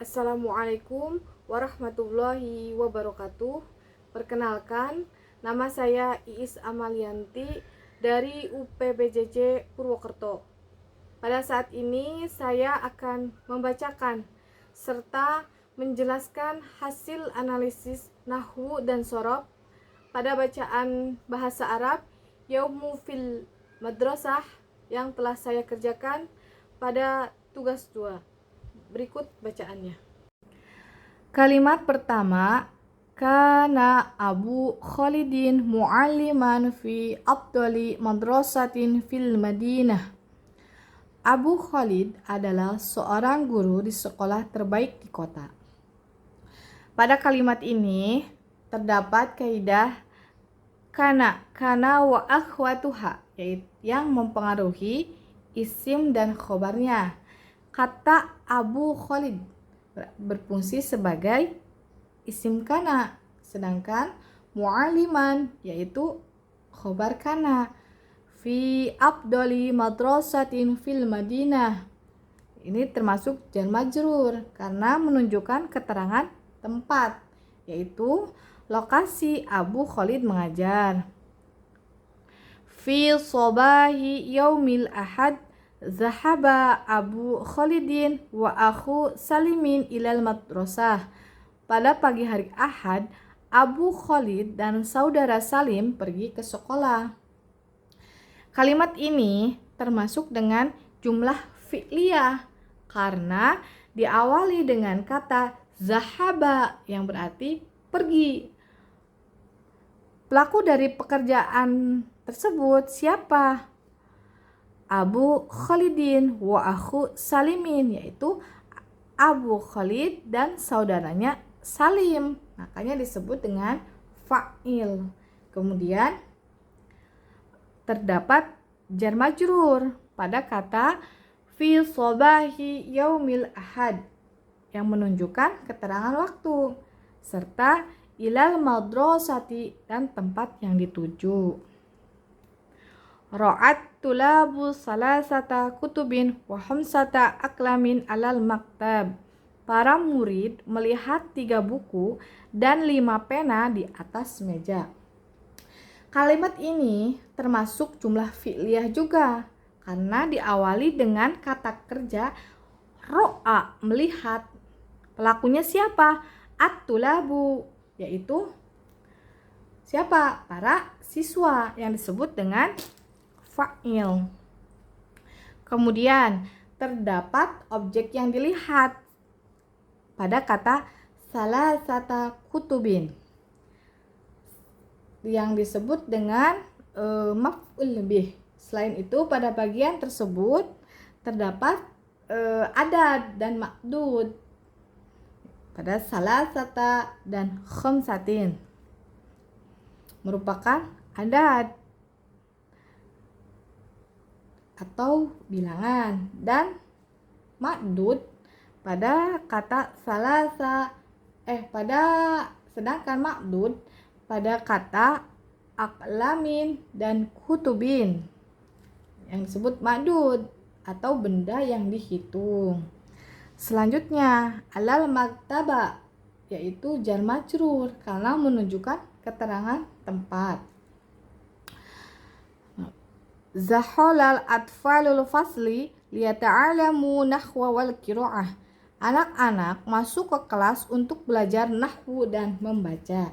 Assalamualaikum warahmatullahi wabarakatuh. Perkenalkan, nama saya Iis Amalianti dari UPBJJ Purwokerto. Pada saat ini saya akan membacakan serta menjelaskan hasil analisis nahwu dan sorof pada bacaan bahasa Arab Yaumu fil Madrasah yang telah saya kerjakan pada tugas 2. Berikut bacaannya. Kalimat pertama, kana Abu Khalidin mu'alliman fi afdali madrasatin fil Madinah. Abu Khalid adalah seorang guru di sekolah terbaik di kota. Pada kalimat ini terdapat kaidah kana wa akhwatuha, yaitu yang mempengaruhi isim dan khobarnya. Kata Abu Khalid berfungsi sebagai isim kana, sedangkan mu'aliman yaitu khobar kana. Fi afdali madrasatin fil Madinah, ini termasuk jar majrur karena menunjukkan keterangan tempat, yaitu lokasi Abu Khalid mengajar. Fi sobahi yaumil ahad zahaba Abu Khalidin wa akhu Salimin ilal madrasah. Pada pagi hari Ahad, Abu Khalid dan saudara Salim pergi ke sekolah. Kalimat ini termasuk dengan jumlah fi'liyah karena diawali dengan kata zahaba yang berarti pergi. Pelaku dari pekerjaan tersebut siapa? Abu Khalidin wa akhu Salimin, yaitu Abu Khalid dan saudaranya Salim. Makanya disebut dengan fa'il. Kemudian terdapat jar majrur pada kata fi sobahi yaumil ahad yang menunjukkan keterangan waktu, serta ilal madrasati dan tempat yang dituju. Ra'at tulabu salasata kutubin wa khamsata aklamin alal maktab. Para murid melihat 3 buku dan 5 pena di atas meja. Kalimat ini termasuk jumlah fi'liyah juga karena diawali dengan kata kerja ro'a, melihat. Pelakunya siapa? At-tulabu, yaitu siapa? Para siswa yang disebut dengan fa'il. Kemudian terdapat objek yang dilihat pada kata salasata kutubin yang disebut dengan maf'ul bih. Selain itu pada bagian tersebut terdapat adad dan ma'dud pada salasata dan khamsatin merupakan adad atau bilangan, dan ma'dud pada kata sedangkan ma'dud pada kata aklamin dan kutubin yang disebut ma'dud atau benda yang dihitung. Selanjutnya alal maktaba, yaitu jar majrur karena menunjukkan keterangan tempat. Zaholal atfalul fasli liyata'alamu nahwa wal qira'ah. Anak-anak masuk ke kelas untuk belajar nahwu dan membaca.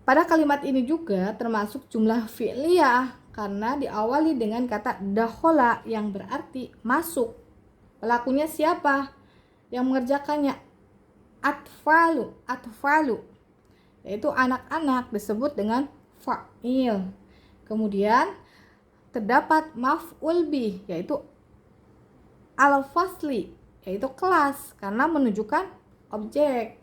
Pada kalimat ini juga termasuk jumlah fi'liyah karena diawali dengan kata dakhala yang berarti masuk. Pelakunya siapa? Yang mengerjakannya atfalu, yaitu anak-anak, disebut dengan fa'il. Kemudian terdapat maf'ul bih, yaitu al-fasli, yaitu kelas karena menunjukkan objek.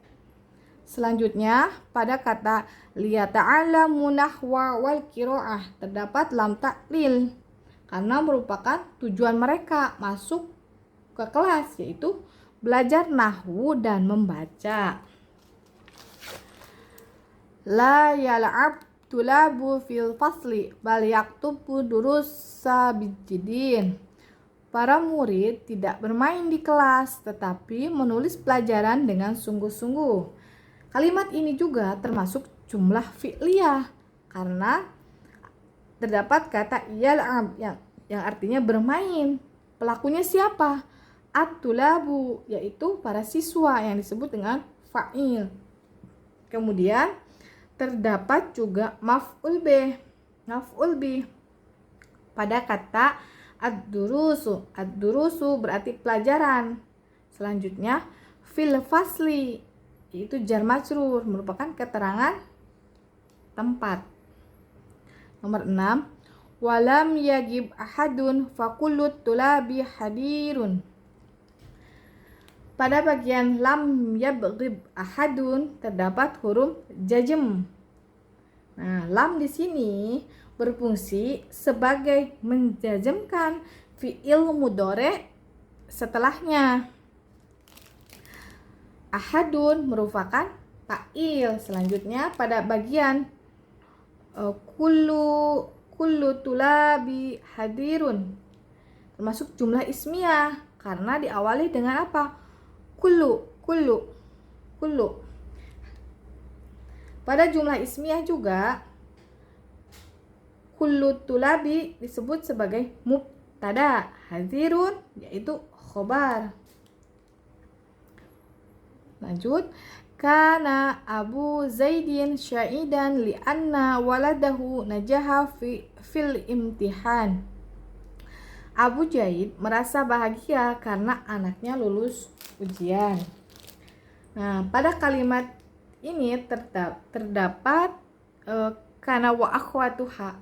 Selanjutnya pada kata liyata'alamu nahwa wal qira'ah terdapat lam ta'lil karena merupakan tujuan mereka masuk ke kelas, yaitu belajar nahwu dan membaca. La yal'ab tulabu fil fasli bal yaktubu durusa bijidin. para murid tidak bermain di kelas, tetapi menulis pelajaran dengan sungguh-sungguh. Kalimat ini juga termasuk jumlah fi'liyah karena terdapat kata yal'ab yang artinya bermain. Pelakunya siapa? At-tulabu, yaitu para siswa yang disebut dengan fa'il. Kemudian terdapat juga maf'ul bih. Maf'ul bih pada kata ad-durusu. Ad-durusu berarti pelajaran. Selanjutnya fil fasli, yaitu jar majrur, merupakan keterangan tempat. Nomor 6, walam yagib ahadun fakullut tulabi hadirun. Pada bagian lam yabghib ahadun terdapat huruf jazm. Nah, lam di sini berfungsi sebagai menjazmkan fi'il mudhari' setelahnya. Ahadun merupakan fa'il. Selanjutnya pada bagian kullu tulabi hadirun termasuk jumlah ismiyah karena diawali dengan apa? Kullu. Pada jumlah ismiyah juga kullu tulabi disebut sebagai mubtada, hadirun yaitu khobar. Lanjut, kana Abu Zaidin sya'idan li'anna waladahu najaha fil imtihan. Abu Zaid merasa bahagia karena anaknya lulus ujian. Nah, pada kalimat ini terdapat kana wa akhwatuha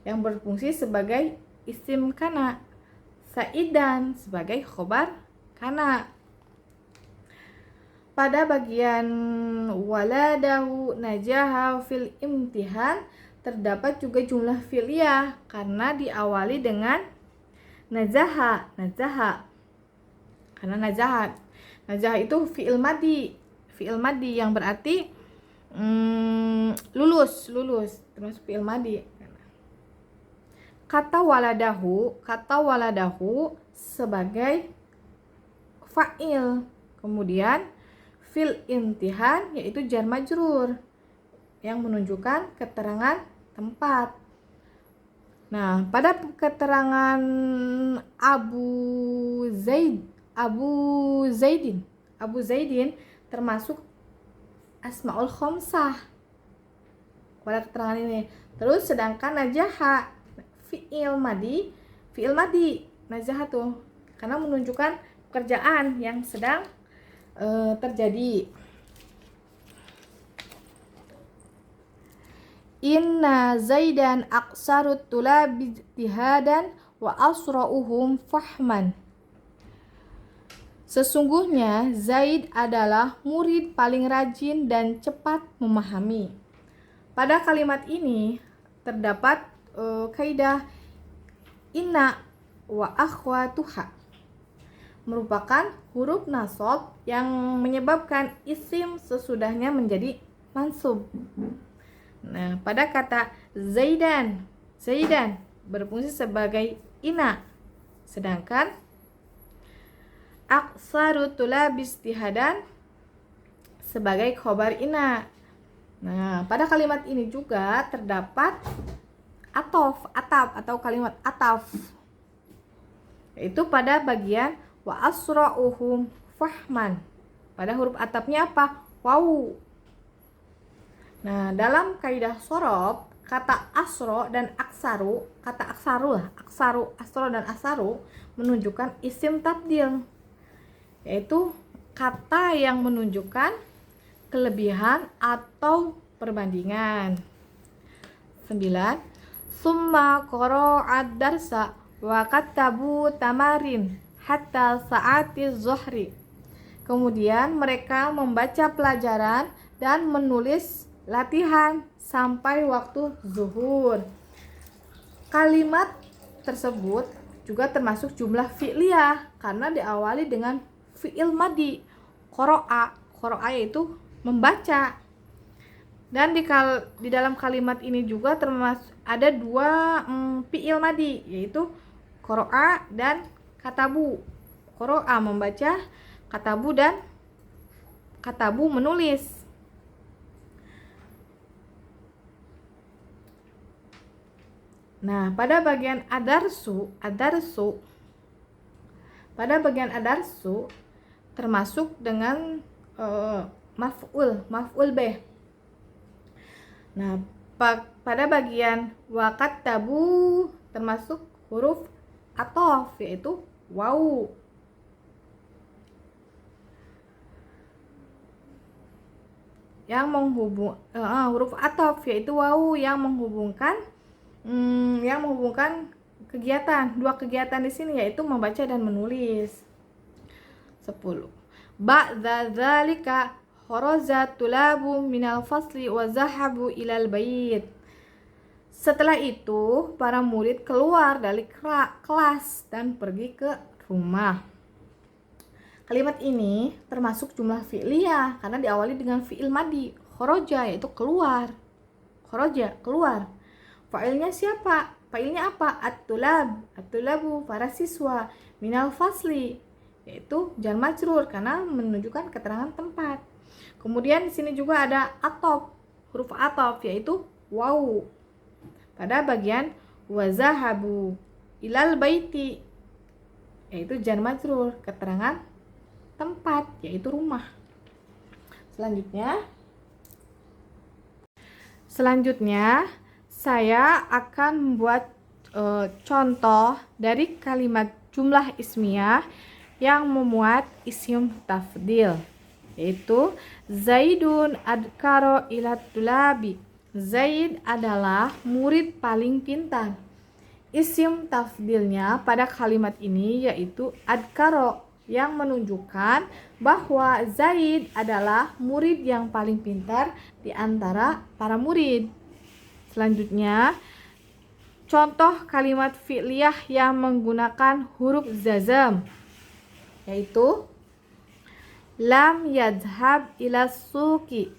yang berfungsi sebagai isim kana, saidan sebagai khobar kana. Pada bagian waladahu najaha fil imtihan terdapat juga jumlah fi'liyah karena diawali dengan nazaha. Karena nazaha itu fi'il madi yang berarti lulus termasuk fi'il madi. Kata waladahu sebagai fa'il. Kemudian fil imtihan yaitu jar majrur yang menunjukkan keterangan tempat. Nah, pada keterangan Abu Zaidin termasuk asmaul khamsah pada keterangan ini. Terus sedangkan najaha fi'il madi najaha tuh karena menunjukkan pekerjaan yang sedang terjadi. Inna Zaidan aqsarut tulabi ijtihadan wa asra'uhum fahman. Sesungguhnya Zaid adalah murid paling rajin dan cepat memahami. Pada kalimat ini terdapat kaidah inna wa akhwatuha merupakan huruf nasab yang menyebabkan isim sesudahnya menjadi mansub. Nah, pada kata Zaidan berfungsi sebagai ina, sedangkan aqsaru tulabi ijtihadan sebagai khobar ina. Nah, pada kalimat ini juga terdapat ataf atau kalimat ataf, yaitu pada bagian wa asra'uhum fahman. Pada huruf atafnya apa? Wawu. Nah, dalam kaidah shorob, kata asro dan aksaru, kata asro dan aksaru menunjukkan isim tabdil, yaitu kata yang menunjukkan kelebihan atau perbandingan. 9. Summa qara'ad darsa wa katabu tamarin hatta saati zuhri. Kemudian mereka membaca pelajaran dan menulis latihan sampai waktu zuhur. Kalimat tersebut juga termasuk jumlah fi'liyah karena diawali dengan fi'il madi. Qara'a yaitu membaca. Dan di dalam kalimat ini juga termasuk ada dua fi'il madi, yaitu qara'a dan katabu. Qara'a membaca, katabu dan katabu menulis. Nah, pada bagian adarsu termasuk dengan maf'ul bih. Nah, pada bagian waqattabu termasuk huruf athof, yaitu wawu. Yang huruf athof yaitu wawu yang menghubungkan kegiatan, dua kegiatan di sini yaitu membaca dan menulis. 10. Ba'da dzalika kharaja tulabu minal fasli wa zahabu ilal bait. Setelah itu, para murid keluar dari kelas dan pergi ke rumah. Kalimat ini termasuk jumlah fi'liyah karena diawali dengan fi'il madi. Kharaja yaitu keluar. Kharaja, keluar. Fa'ilnya siapa? Fa'ilnya apa? At-tulabu, para siswa. Minal fasli, yaitu jar majrur karena menunjukkan keterangan tempat. Kemudian di sini juga ada athof, huruf athof yaitu wawu. Pada bagian wazahabu ilal baiti, yaitu jar majrur, keterangan tempat yaitu rumah. Selanjutnya saya akan membuat contoh dari kalimat jumlah ismiyah yang memuat isim tafdil, yaitu Zaidun adkaro ila tulabi. Zaid adalah murid paling pintar. Isim tafdilnya pada kalimat ini yaitu adkaro, yang menunjukkan bahwa Zaid adalah murid yang paling pintar di antara para murid. Selanjutnya, contoh kalimat fi'liyah yang menggunakan huruf jazm, yaitu lam yadhhab ila suqi.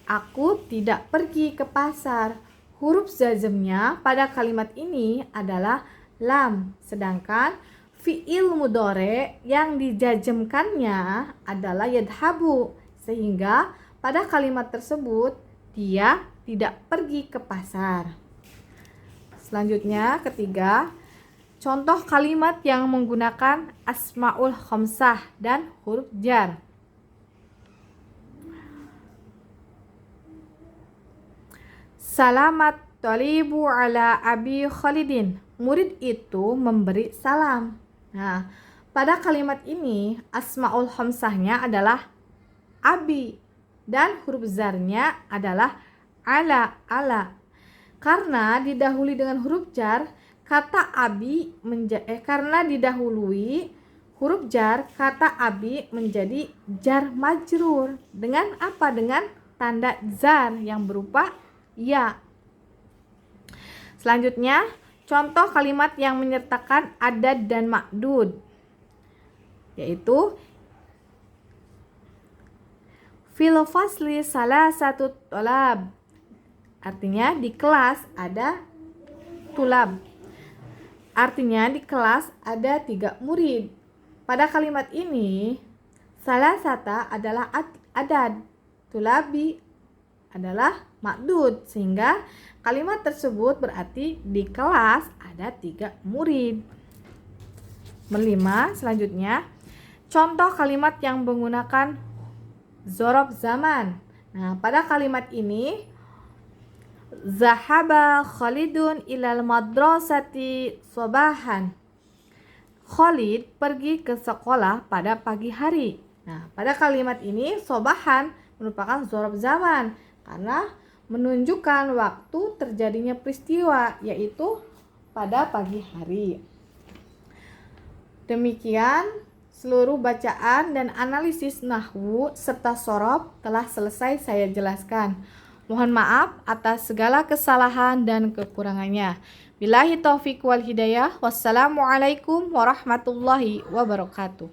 Aku tidak pergi ke pasar. Huruf jazmnya pada kalimat ini adalah lam, sedangkan fi'il mudhari yang dijazmkannya adalah yadhabu, sehingga pada kalimat tersebut dia tidak pergi ke pasar. Selanjutnya, ketiga, contoh kalimat yang menggunakan asmaul khamsah dan huruf jar. Salamat talibu ala abi Khalidin. Murid itu memberi salam. Nah, pada kalimat ini asmaul khamsahnya adalah abi dan huruf zarnya adalah ala. Karena didahului dengan huruf jar, kata abi karena didahului huruf jar, kata abi menjadi jar majrur. Dengan apa? Dengan tanda jar yang berupa ya. Selanjutnya, contoh kalimat yang menyertakan adad dan ma'dud, yaitu fil fasli salasatu tolab. Artinya di kelas ada tulab. Artinya di kelas ada 3 murid. Pada kalimat ini salasata adalah adad, tulabi adalah ma'dud, sehingga kalimat tersebut berarti di kelas ada 3 murid. 5. Selanjutnya, contoh kalimat yang menggunakan zorof zaman. Nah, pada kalimat ini Zahaba Khalidun ilal madrasati sobahan. Khalid pergi ke sekolah pada pagi hari. Nah, pada kalimat ini sobahan merupakan zorof zaman karena menunjukkan waktu terjadinya peristiwa, yaitu pada pagi hari. Demikian seluruh bacaan dan analisis nahwu serta sorof telah selesai saya jelaskan. Mohon maaf atas segala kesalahan dan kekurangannya. Billahi taufiq wal hidayah. Wassalamualaikum warahmatullahi wabarakatuh.